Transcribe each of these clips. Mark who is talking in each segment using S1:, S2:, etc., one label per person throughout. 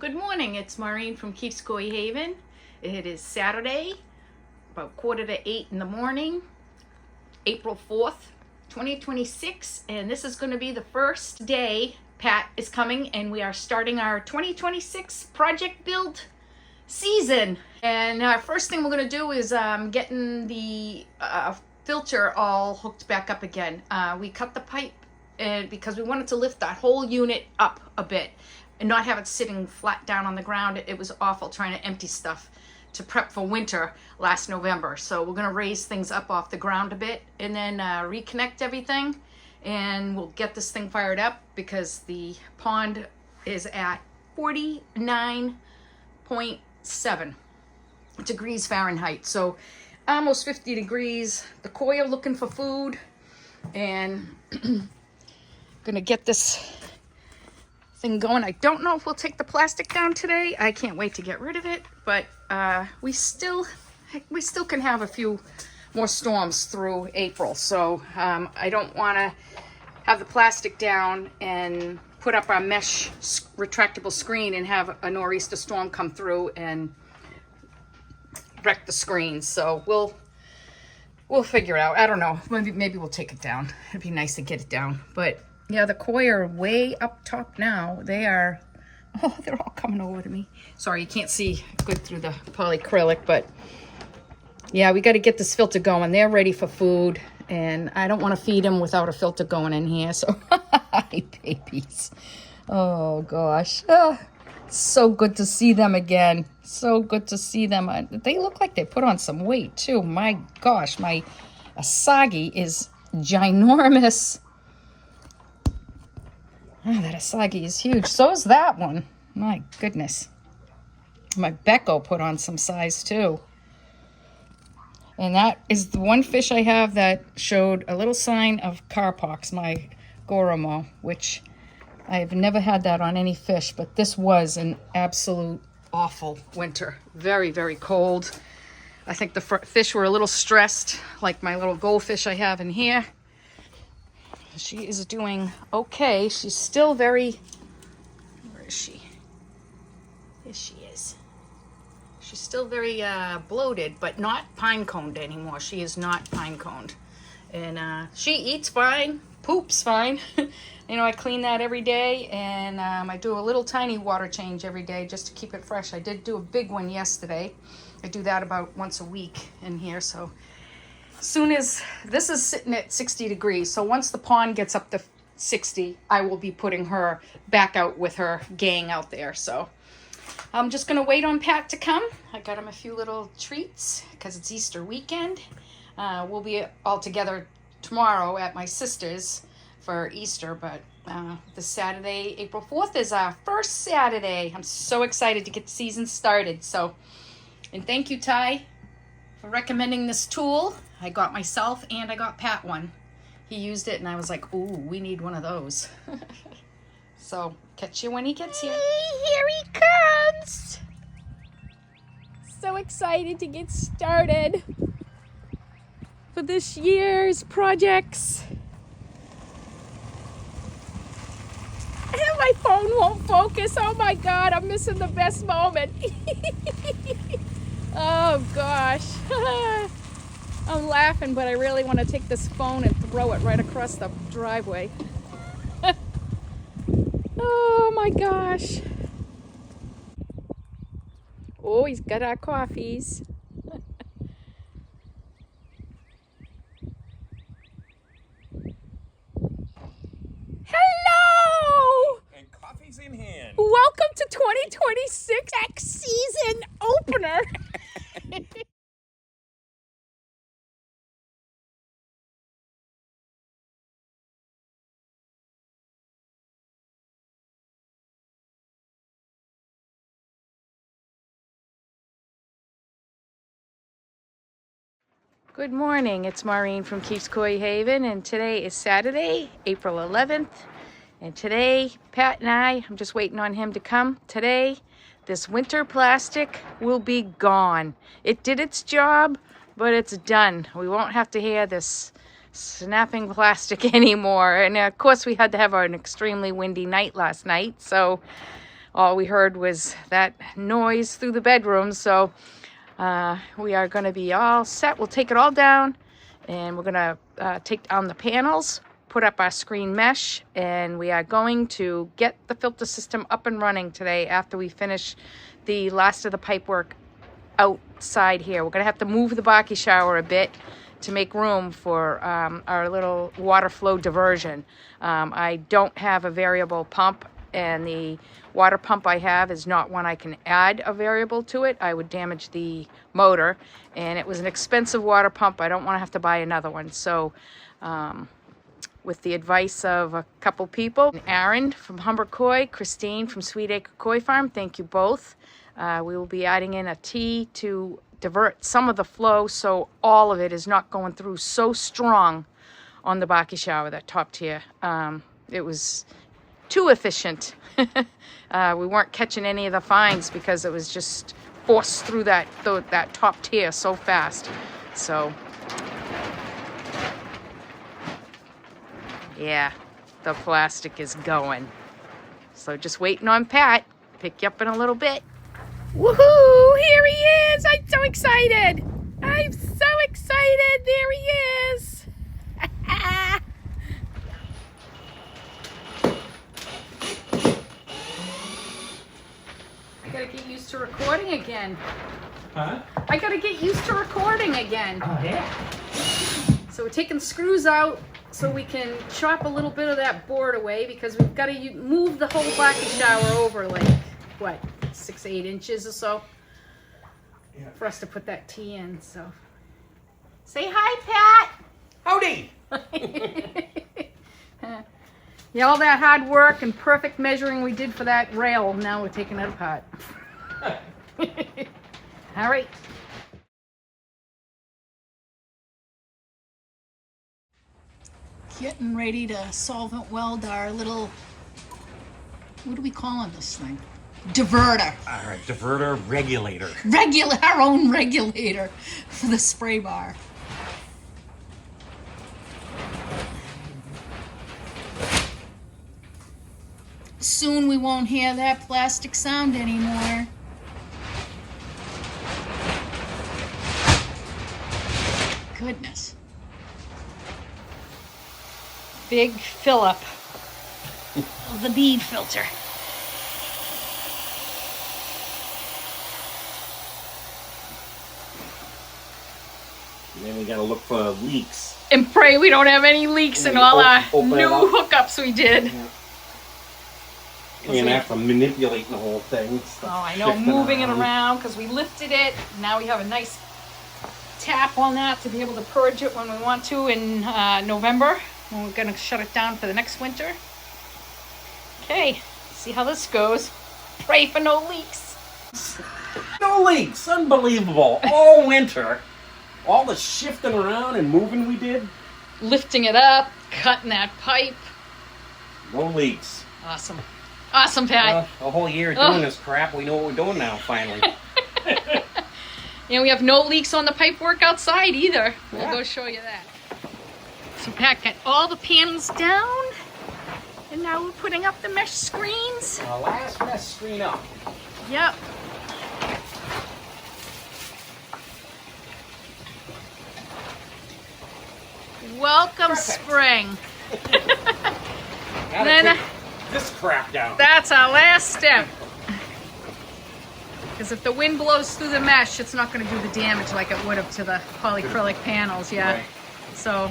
S1: Good morning, it's Maureen from Keefe, Haven. It is Saturday, about 7:45 in the morning, April 4th, 2026, and this is going to be the first day Pat is coming and we are starting our 2026 project build season. And our first thing we're going to do is getting the filter all hooked back up again. We cut the pipe because we wanted to lift that whole unit up a bit and not have it sitting flat down on the ground. It was awful trying to empty stuff to prep for winter last November. So we're gonna raise things up off the ground a bit and then reconnect everything, and we'll get this thing fired up because the pond is at 49.7 degrees Fahrenheit. So almost 50 degrees. The koi are looking for food, and gonna get this thing going. I don't know if we'll take the plastic down today. I can't wait to get rid of it, but we still can have a few more storms through April. So I don't want to have the plastic down and put up our mesh retractable screen and have a nor'easter storm come through and wreck the screen. So we'll figure it out. I don't know. Maybe we'll take it down. It'd be nice to get it down, but yeah, the koi are way up top now. They're all coming over to me. Sorry, you can't see good through the polyacrylic, but yeah, we got to get this filter going. They're ready for food, and I don't want to feed them without a filter going in here. So, hi, babies. Oh, gosh. So good to see them again. So good to see them. They look like they put on some weight, too. My gosh, my asagi is ginormous. Oh, that asagi is huge. So is that one. My goodness. My Becco put on some size too. And that is the one fish I have that showed a little sign of carpox, my Goromo, which I've never had that on any fish, but this was an absolute awful winter. Very, very cold. I think the fish were a little stressed, like my little goldfish I have in here. She is doing okay. She's still very, where is she? Here she is. She's still very bloated, but not pine coned anymore. She is not pine coned. And she eats fine, poops fine. You know, I clean that every day, and I do a little tiny water change every day just to keep it fresh. I did do a big one yesterday. I do that about once a week in here, so soon as this is sitting at 60 degrees, so once the pond gets up to 60, I will be putting her back out with her gang out there. So I'm just gonna wait on Pat to come. I got him a few little treats because it's Easter weekend. We'll be all together tomorrow at my sister's for Easter, but this Saturday, April 4th, is our first Saturday. I'm so excited to get the season started. So, and thank you, Ty, for recommending this tool. I got myself and I got Pat one. He used it and I was like, ooh, we need one of those. So, catch you when he gets here.
S2: Here he comes! So excited to get started for this year's projects. And my phone won't focus. Oh my God, I'm missing the best moment. Oh gosh. I'm laughing, but I really want to take this phone and throw it right across the driveway. Oh my gosh. Oh, he's got our coffees. Hello!
S3: And coffee's in hand.
S2: Welcome to 2026 X season opener.
S1: Good morning, it's Maureen from Keefe, Haven, and today is Saturday, April 11th. And today, Pat and I'm just waiting on him to come. Today, this winter plastic will be gone. It did its job, but it's done. We won't have to hear this snapping plastic anymore. And of course, we had to have an extremely windy night last night, so all we heard was that noise through the bedroom. So we are going to be all set. We'll take it all down, and we're going to take down the panels, put up our screen mesh, and we are going to get the filter system up and running today after we finish the last of the pipe work outside here. We're going to have to move the Baki shower a bit to make room for our little water flow diversion. I don't have a variable pump, and the water pump I have is not one I can add a variable to it. I would damage the motor, and it was an expensive water pump. I don't want to have to buy another one. So with the advice of a couple people, Aaron from Humber Koi, Christine from Sweet Acre Koi Farm, thank you both. We will be adding in a T to divert some of the flow so all of it is not going through so strong on the Baki shower, that top tier. It was too efficient. We weren't catching any of the fines because it was just forced through that top tier so fast. So yeah, the plastic is going. So just waiting on Pat. Pick you up in a little bit. Woohoo! Here he is! I'm so excited! I'm so excited! There he is! I gotta get used to recording again.
S3: Huh?
S1: I gotta get used to recording again.
S3: Oh, yeah.
S1: So we're taking the screws out so we can chop a little bit of that board away, because we've got to move the whole Baki shower over like, what, 6-8 inches or so,
S3: Yeah.
S1: for us to put that T in. So say hi, Pat.
S3: Howdy!
S1: Yeah, all that hard work and perfect measuring we did for that rail, now we're taking it apart. All right. Getting ready to solvent weld our little, what are we calling this thing? Diverter.
S3: All right, diverter regulator.
S1: Our own regulator for the spray bar. Soon we won't hear that plastic sound anymore. Goodness. Big fill up of the bead filter.
S3: And then we gotta look for leaks.
S1: And pray we don't have any leaks in all our
S3: Open it
S1: new
S3: up.
S1: hookups we did.
S3: Yeah. And after manipulating the whole thing.
S1: Oh, I know, moving it around because we lifted it. Now we have a nice tap on that to be able to purge it when we want to in November, when we're going to shut it down for the next winter. Okay, see how this goes. Pray for no leaks.
S3: No leaks! Unbelievable! All winter. All the shifting around and moving we did.
S1: Lifting it up, cutting that pipe.
S3: No leaks.
S1: Awesome. Awesome, Pat.
S3: A whole year doing this crap, we know what we're doing now, finally.
S1: And we have no leaks on the pipe work outside either. We'll
S3: Yeah.
S1: go show you that. So Pat got all the panels down, and now we're putting up the mesh screens.
S3: Our last mesh screen up.
S1: Yep. Welcome,
S3: Perfect.
S1: spring.
S3: Gotta
S1: Then,
S3: take this crap down.
S1: That's our last step. Because if the wind blows through the mesh, it's not going to do the damage like it would have to the polyacrylic panels, yeah.
S3: Right.
S1: So,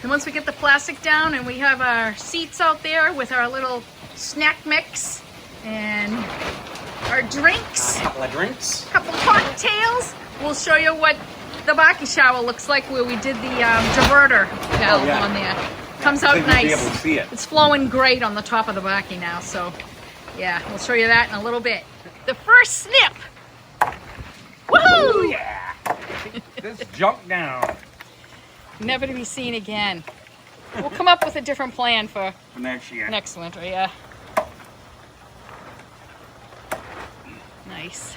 S1: and once we get the plastic down and we have our seats out there with our little snack mix and our drinks,
S3: A couple of drinks.
S1: couple cocktails, we'll show you what the Baki shower looks like where we did the diverter valve
S3: yeah.
S1: on there. Comes
S3: I
S1: out
S3: think we'll be
S1: nice.
S3: able to see it.
S1: It's flowing great on the top of the Baki now, so yeah, we'll show you that in a little bit. The first snip. Woohoo!
S3: Yeah! This junk down.
S1: Never to be seen again. We'll come up with a different plan for
S3: For next year.
S1: next winter, yeah. Nice.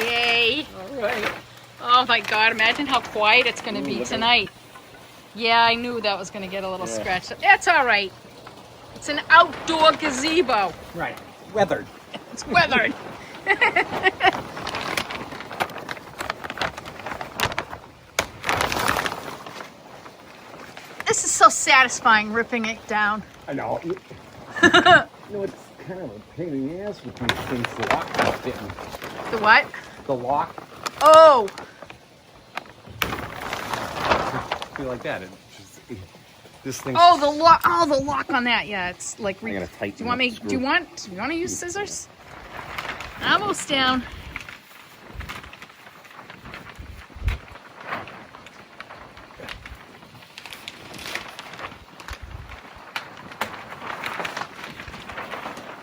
S1: Yay.
S3: All right.
S1: Oh my God, imagine how quiet it's going to be
S3: Look at-
S1: tonight.
S2: Yeah, I knew that was gonna get a little scratched up. It's all right. It's an outdoor gazebo.
S3: Right. Weathered.
S2: It's weathered. This is so satisfying, ripping it down.
S3: I know. You know, it's kind of a pain in the ass with these things. The lock not fitting.
S2: The what?
S3: The lock.
S2: Oh,
S3: Feel like that. This thing.
S2: oh, the lock. Oh, the lock on that. Yeah, it's like.
S3: I gotta tighten.
S2: Do you want me? Do you want to use scissors? Almost down.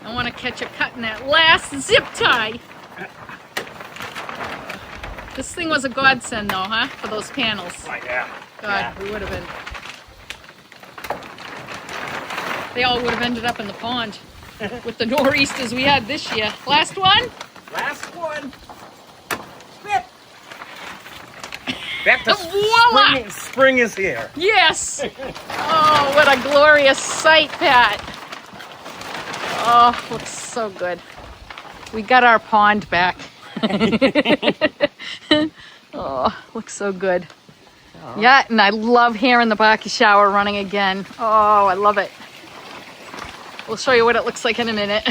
S2: I want to catch a cut in that last zip tie. This thing was a godsend though, huh? For those panels.
S3: Oh, yeah.
S2: God, we would have been. They all would have ended up in the pond with the nor'easters we had this year. Last one?
S3: Last one. Spit. Back to
S2: Voila!
S3: spring is here.
S2: Yes! Oh, what a glorious sight, Pat. Oh, looks so good. We got our pond back. Oh, looks so good. Yeah, and I love hearing the Baki shower running again. Oh, I love it. We'll show you what it looks like in a minute.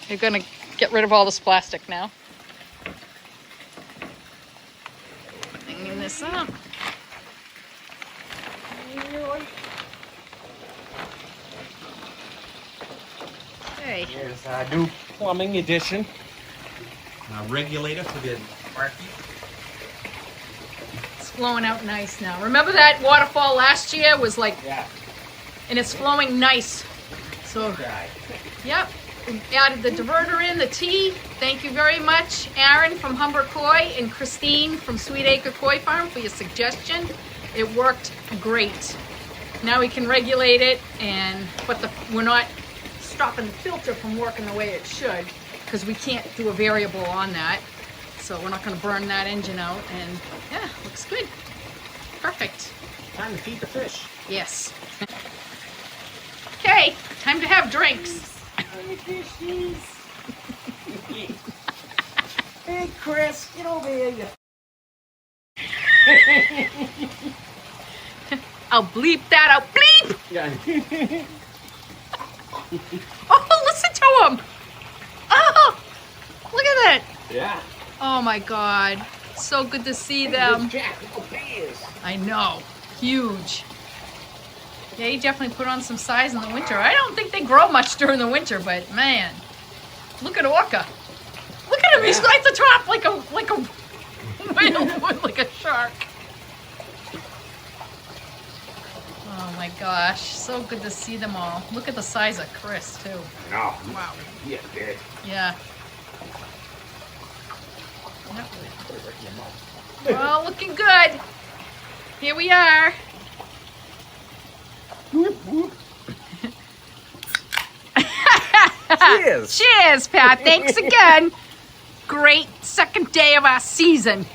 S2: You're gonna get rid of all this plastic now. Cleaning this up. Okay.
S3: Here's our new plumbing addition. Regulator for the marquee.
S2: It's flowing out nice now. Remember that waterfall last year was like,
S3: Yeah.
S2: and it's flowing nice. So,
S3: Right.
S2: yep. We added the diverter in, the T. Thank you very much, Aaron from Humber Koi and Christine from Sweet Acre Koi Farm for your suggestion. It worked great. Now we can regulate it, but we're not stopping the filter from working the way it should because we can't do a variable on that. So we're not going to burn that engine out, and yeah, looks good. Perfect.
S3: Time to feed the fish.
S2: Yes. Okay, time to have drinks.
S3: Hey, Chris, get over here.
S2: I'll bleep that out. Bleep!
S3: Yeah.
S2: Oh, listen to him. Oh, look at that.
S3: Yeah.
S2: Oh my God. So good to see them.
S3: Jack, look how big he is.
S2: I know. Huge. Yeah, he definitely put on some size in the winter. I don't think they grow much during the winter, but man, look at Orca. Look at him. He's right at the top like a whale would, like a shark. Oh my gosh, so good to see them all. Look at the size of Chris too.
S3: No.
S2: Wow.
S3: Yeah, big.
S2: Yeah. Well, looking good. Here we are.
S3: Whoop, whoop. Cheers.
S2: Cheers, Pat. Thanks again. Great second day of our season.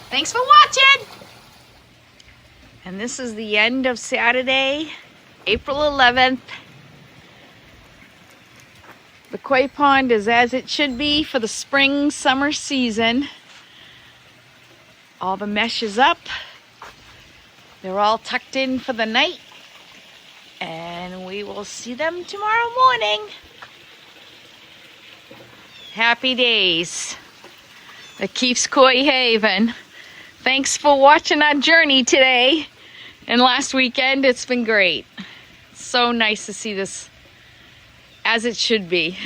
S2: Thanks for watching. And this is the end of Saturday, April 11th. The koi pond is as it should be for the spring summer season. All the mesh is up. They're all tucked in for the night. And we will see them tomorrow morning. Happy days. The Keefe's Koi Haven. Thanks for watching our journey today and last weekend. It's been great. So nice to see this as it should be.